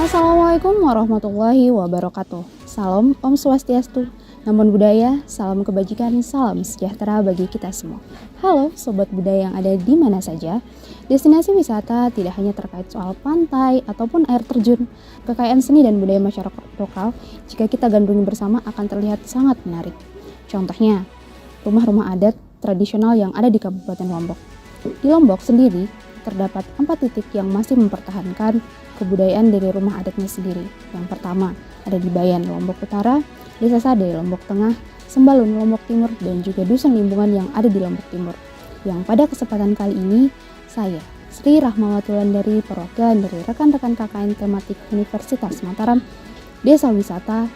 Assalamualaikum warahmatullahi wabarakatuh. Salam Om Swastiastu, Namo Buddhaya, salam kebajikan, salam sejahtera bagi kita semua. Halo Sobat Budaya yang ada di mana saja. Destinasi wisata tidak hanya terkait soal pantai ataupun air terjun. Kekayaan seni dan budaya masyarakat lokal jika kita gandrungi bersama akan terlihat sangat menarik. Contohnya, rumah-rumah adat tradisional yang ada di Kabupaten Lombok. Di Lombok sendiri, terdapat 4 titik yang masih mempertahankan kebudayaan dari rumah adatnya sendiri. Yang pertama, ada di Bayan, Lombok Utara, Desa Sade, Lombok Tengah, Sembalun, Lombok Timur, dan juga Dusun Limbungan yang ada di Lombok Timur. Yang pada kesempatan kali ini, saya, Sri Rahmawati Wulandari, perwakilan dari rekan-rekan KKN tematik Universitas Mataram, Desa Wisata,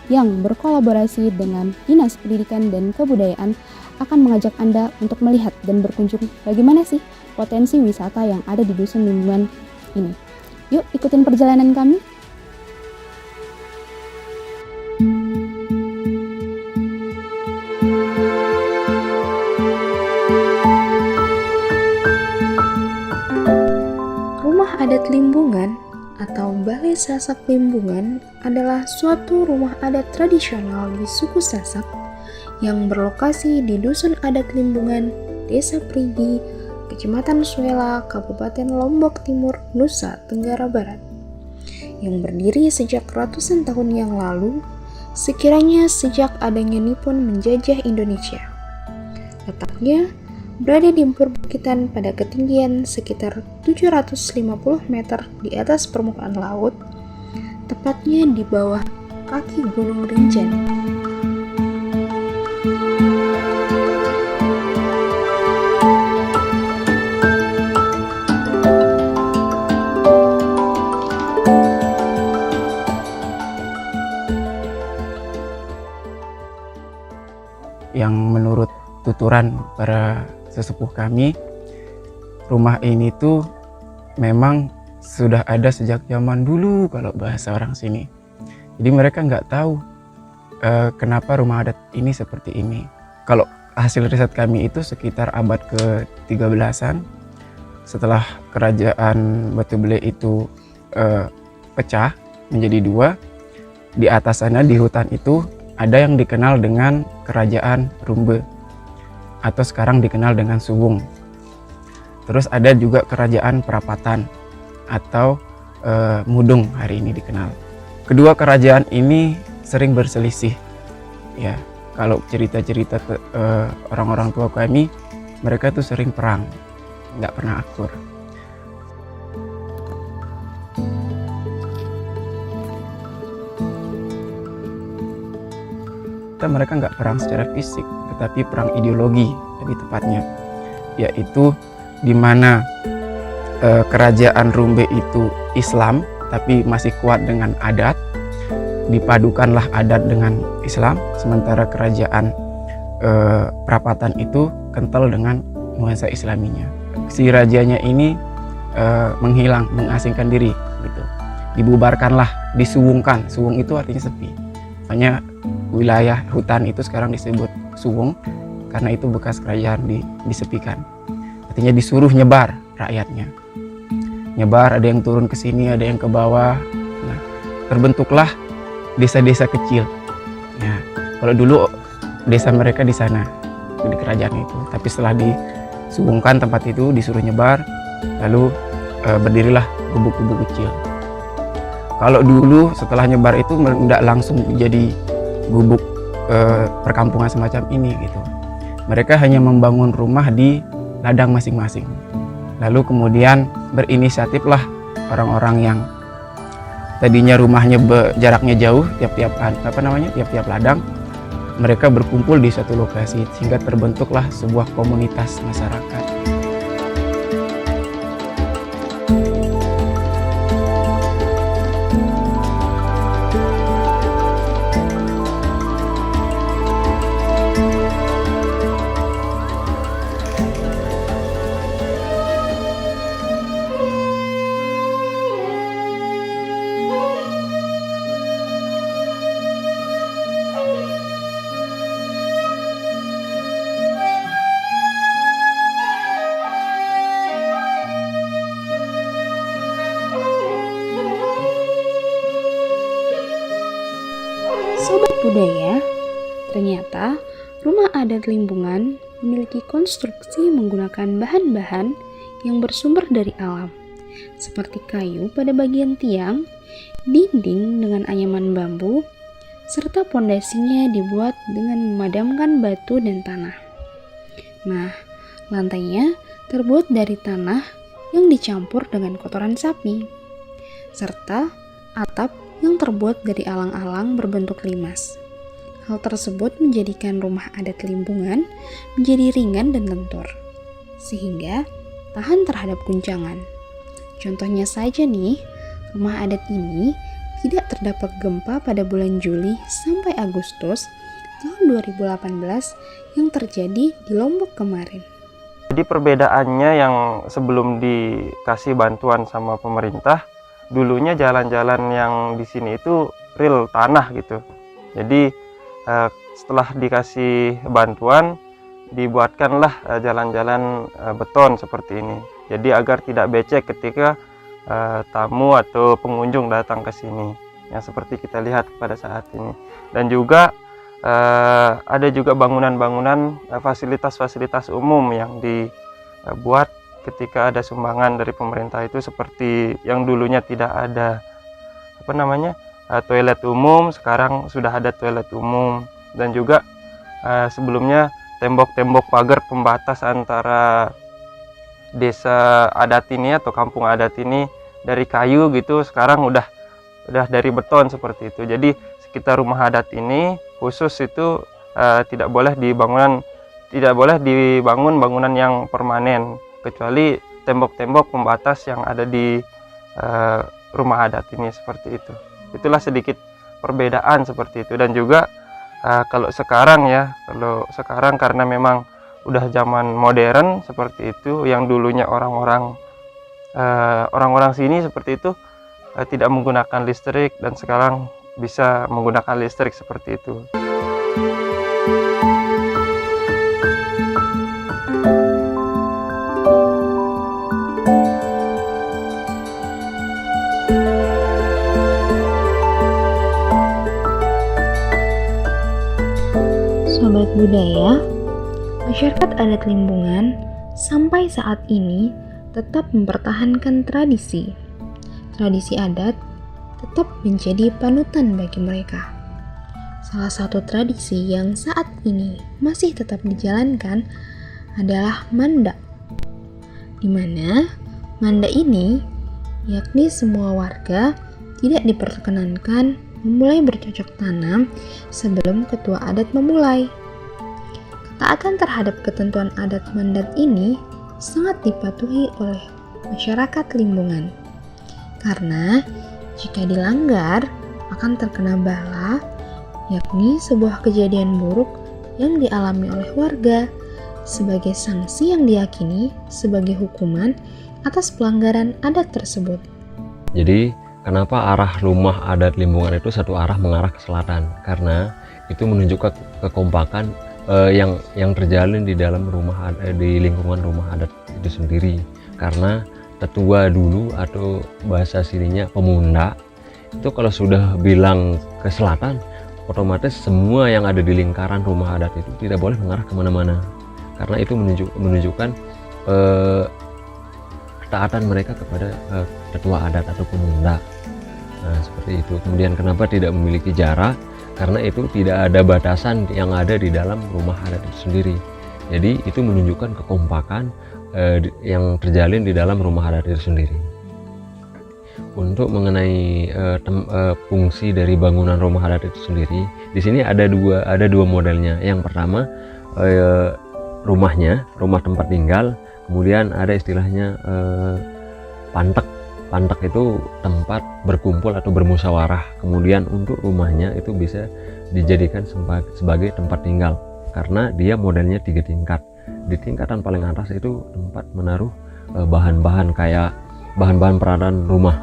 yang berkolaborasi dengan Dinas Pendidikan dan Kebudayaan, akan mengajak Anda untuk melihat dan berkunjung bagaimana sih potensi wisata yang ada di Dusun Limbungan ini. Yuk ikutin perjalanan kami. Rumah adat Limbungan atau Balai Sasak Limbungan adalah suatu rumah adat tradisional di suku Sasak yang berlokasi di Dusun Adat Limbungan, Desa Prigi, Kecamatan Suela, Kabupaten Lombok Timur, Nusa Tenggara Barat, yang berdiri sejak ratusan tahun yang lalu, sekiranya sejak adanya Nippon menjajah Indonesia. Letaknya berada di perbukitan pada ketinggian sekitar 750 meter di atas permukaan laut, tepatnya di bawah kaki Gunung Rinjani. Yang menurut tuturan para sesepuh kami, rumah ini tuh memang sudah ada sejak zaman dulu kalau bahasa orang sini. Jadi mereka nggak tahu kenapa rumah adat ini seperti ini. Kalau hasil riset kami itu sekitar abad ke-13an, setelah kerajaan Batu Bele itu pecah menjadi 2, di atas sana di hutan itu ada yang dikenal dengan Kerajaan Rumbe atau sekarang dikenal dengan Suwung. Terus ada juga Kerajaan Perapatan atau Mudung hari ini dikenal. Kedua kerajaan ini sering berselisih. Ya, kalau cerita-cerita orang-orang tua kami, mereka tuh sering perang, nggak pernah akur. Mereka nggak perang secara fisik, tetapi perang ideologi lebih tepatnya, yaitu di mana kerajaan Rumbe itu Islam tapi masih kuat dengan adat, dipadukanlah adat dengan Islam, sementara kerajaan Perapatan itu kental dengan nuansa Islaminya. Si rajanya ini menghilang, mengasingkan diri, gitu. Dibubarkanlah, disuwungkan. Suwung itu artinya sepi. Makanya wilayah hutan itu sekarang disebut Suwung karena itu bekas kerajaan disepikan. Artinya disuruh nyebar rakyatnya. Nyebar, ada yang turun ke sini, ada yang ke bawah. Nah, terbentuklah desa-desa kecil. Nah, kalau dulu desa mereka di sana, di kerajaan itu. Tapi setelah disumbungkan tempat itu, disuruh nyebar, lalu berdirilah gubuk-gubuk kecil. Kalau dulu setelah nyebar itu tidak langsung jadi gubuk perkampungan semacam ini gitu. Mereka hanya membangun rumah di ladang masing-masing. Lalu kemudian berinisiatiflah orang-orang yang tadinya rumahnya jaraknya jauh, tiap-tiap ladang, mereka berkumpul di satu lokasi sehingga terbentuklah sebuah komunitas masyarakat. Sobat budaya, ternyata rumah adat Limbungan memiliki konstruksi menggunakan bahan-bahan yang bersumber dari alam, seperti kayu pada bagian tiang, dinding dengan anyaman bambu, serta pondasinya dibuat dengan memadamkan batu dan tanah. Nah, lantainya terbuat dari tanah yang dicampur dengan kotoran sapi, serta atap yang terbuat dari alang-alang berbentuk limas. Hal tersebut menjadikan rumah adat Limbungan menjadi ringan dan lentur, sehingga tahan terhadap guncangan. Contohnya saja nih, rumah adat ini tidak terdapat gempa pada bulan Juli sampai Agustus tahun 2018 yang terjadi di Lombok kemarin. Jadi perbedaannya yang sebelum dikasih bantuan sama pemerintah, dulunya jalan-jalan yang di sini itu real tanah gitu. Jadi setelah dikasih bantuan dibuatkanlah jalan-jalan beton seperti ini. Jadi agar tidak becek ketika tamu atau pengunjung datang ke sini, yang seperti kita lihat pada saat ini. Dan juga ada juga bangunan-bangunan fasilitas-fasilitas umum yang dibuat ketika ada sumbangan dari pemerintah, itu seperti yang dulunya tidak ada toilet umum, sekarang sudah ada toilet umum. Dan juga sebelumnya tembok-tembok pagar pembatas antara desa adat ini atau kampung adat ini dari kayu gitu, sekarang udah dari beton seperti itu. Jadi sekitar rumah adat ini khusus itu tidak boleh dibangun bangunan yang permanen, kecuali tembok-tembok pembatas yang ada di rumah adat ini seperti itu. Itulah sedikit perbedaan seperti itu. Dan juga kalau sekarang karena memang udah zaman modern seperti itu, yang dulunya orang-orang sini seperti itu tidak menggunakan listrik, dan sekarang bisa menggunakan listrik seperti itu. Sobat budaya, masyarakat adat Limbungan sampai saat ini tetap mempertahankan tradisi. Tradisi adat tetap menjadi panutan bagi mereka. Salah satu tradisi yang saat ini masih tetap dijalankan adalah manda, di mana manda ini yakni semua warga tidak diperkenankan memulai bercocok tanam sebelum ketua adat memulai. Ketaatan terhadap ketentuan adat mandat ini sangat dipatuhi oleh masyarakat Limbungan, karena jika dilanggar akan terkena bala, yakni sebuah kejadian buruk yang dialami oleh warga sebagai sanksi yang diyakini sebagai hukuman atas pelanggaran adat tersebut. Jadi kenapa arah rumah adat Limbungan itu satu arah mengarah ke selatan? Karena itu menunjukkan kekompakan yang terjalin di dalam di lingkungan rumah adat itu sendiri. Karena tetua dulu atau bahasa sininya pemunda itu kalau sudah bilang ke selatan, otomatis semua yang ada di lingkaran rumah adat itu tidak boleh mengarah kemana-mana, karena itu menunjukkan ketaatan mereka kepada ketua adat atau pemuda. Nah, seperti itu. Kemudian kenapa tidak memiliki jarak? Karena itu tidak ada batasan yang ada di dalam rumah adat itu sendiri. Jadi itu menunjukkan kekompakan yang terjalin di dalam rumah adat itu sendiri. Untuk mengenai fungsi dari bangunan rumah adat itu sendiri, di sini ada dua modelnya. Yang pertama rumah tempat tinggal, kemudian ada istilahnya pantek. Pantek itu tempat berkumpul atau bermusyawarah. Kemudian untuk rumahnya itu bisa dijadikan sebagai tempat tinggal, karena dia modelnya 3 tingkat. Di tingkatan paling atas itu tempat menaruh bahan-bahan kayak bahan-bahan peralatan rumah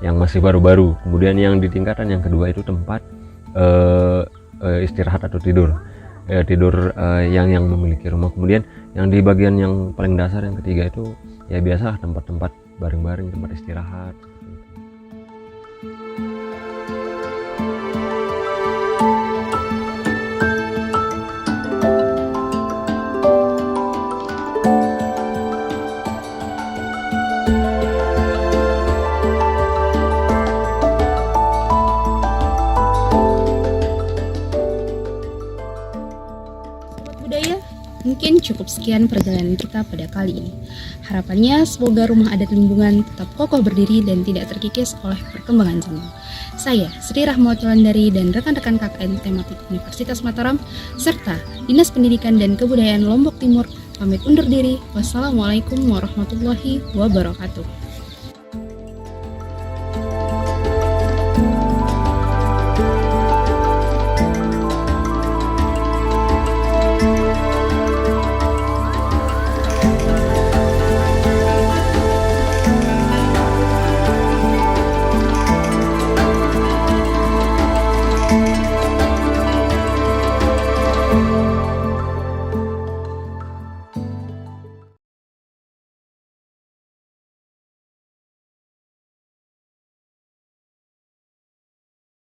yang masih baru-baru. Kemudian yang di tingkatan yang kedua itu tempat istirahat atau tidur yang memiliki rumah. Kemudian yang di bagian yang paling dasar yang ketiga itu ya biasa tempat-tempat baring-baring, tempat istirahat. Budaya, mungkin cukup sekian perjalanan kita pada kali ini. Harapannya semoga rumah adat Limbungan tetap kokoh berdiri dan tidak terkikis oleh perkembangan zaman. Saya, Sri Rahmawati Wulandari dan rekan-rekan KKN Tematik Universitas Mataram serta Dinas Pendidikan dan Kebudayaan Lombok Timur pamit undur diri. Wassalamualaikum warahmatullahi wabarakatuh.